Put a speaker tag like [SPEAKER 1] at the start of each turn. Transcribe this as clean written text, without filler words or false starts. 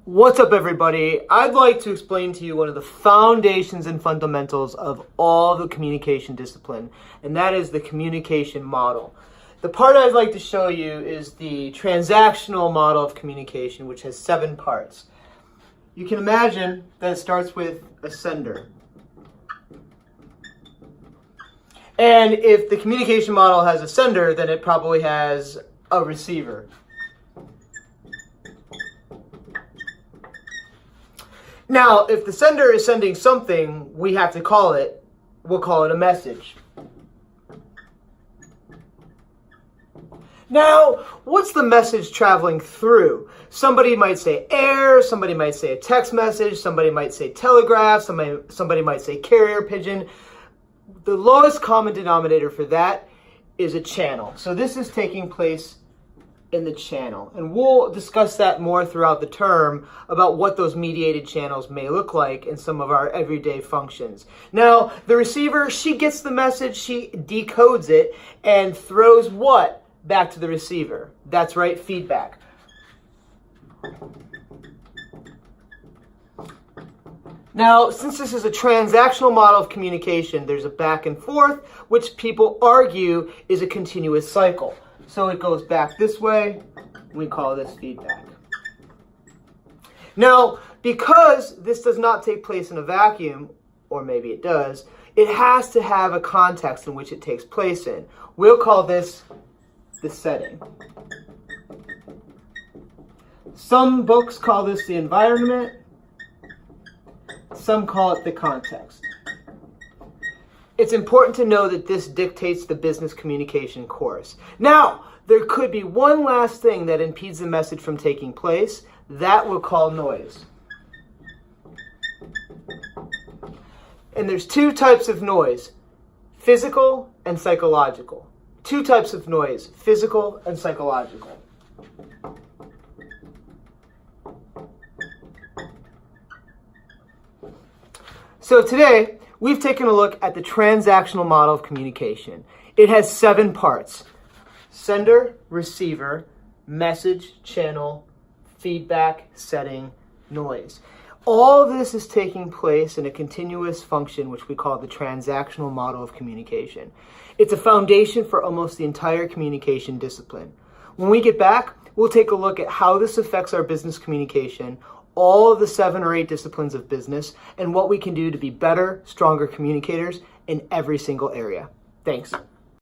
[SPEAKER 1] What's up, everybody? I'd like to explain to you one of the foundations and fundamentals of all the communication discipline, and that is the communication model. The part I'd like to show you is the transactional model of communication, which has 7 parts. You can imagine that it starts with a sender. And if the communication model has a sender, then it probably has a receiver. Now, if the sender is sending something, we'll call it a message. Now, what's the message traveling through? Somebody might say air, somebody might say a text message, somebody might say telegraph, somebody might say carrier pigeon. The lowest common denominator for that is a channel. So this is taking place in the channel. And we'll discuss that more throughout the term about what those mediated channels may look like in some of our everyday functions. Now, the receiver, she gets the message, she decodes it, and throws what back to the receiver? That's right, feedback. Now, since this is a transactional model of communication, there's a back and forth, which people argue is a continuous cycle. So it goes back this way, we call this feedback. Now, because this does not take place in a vacuum, or maybe it does, it has to have a context in which it takes place in. We'll call this the setting. Some books call this the environment, some call it the context. It's important to know that this dictates the business communication course. Now, there could be one last thing that impedes the message from taking place. That we'll call noise. And there's 2 types of noise, physical and psychological. 2 types of noise, physical and psychological. So today, we've taken a look at the transactional model of communication. It has 7 parts: sender, receiver, message, channel, feedback, setting, noise. All this is taking place in a continuous function, which we call the transactional model of communication. It's a foundation for almost the entire communication discipline. When we get back, we'll take a look at how this affects our business communication, all of the 7 or 8 disciplines of business, and what we can do to be better, stronger communicators in every single area. Thanks.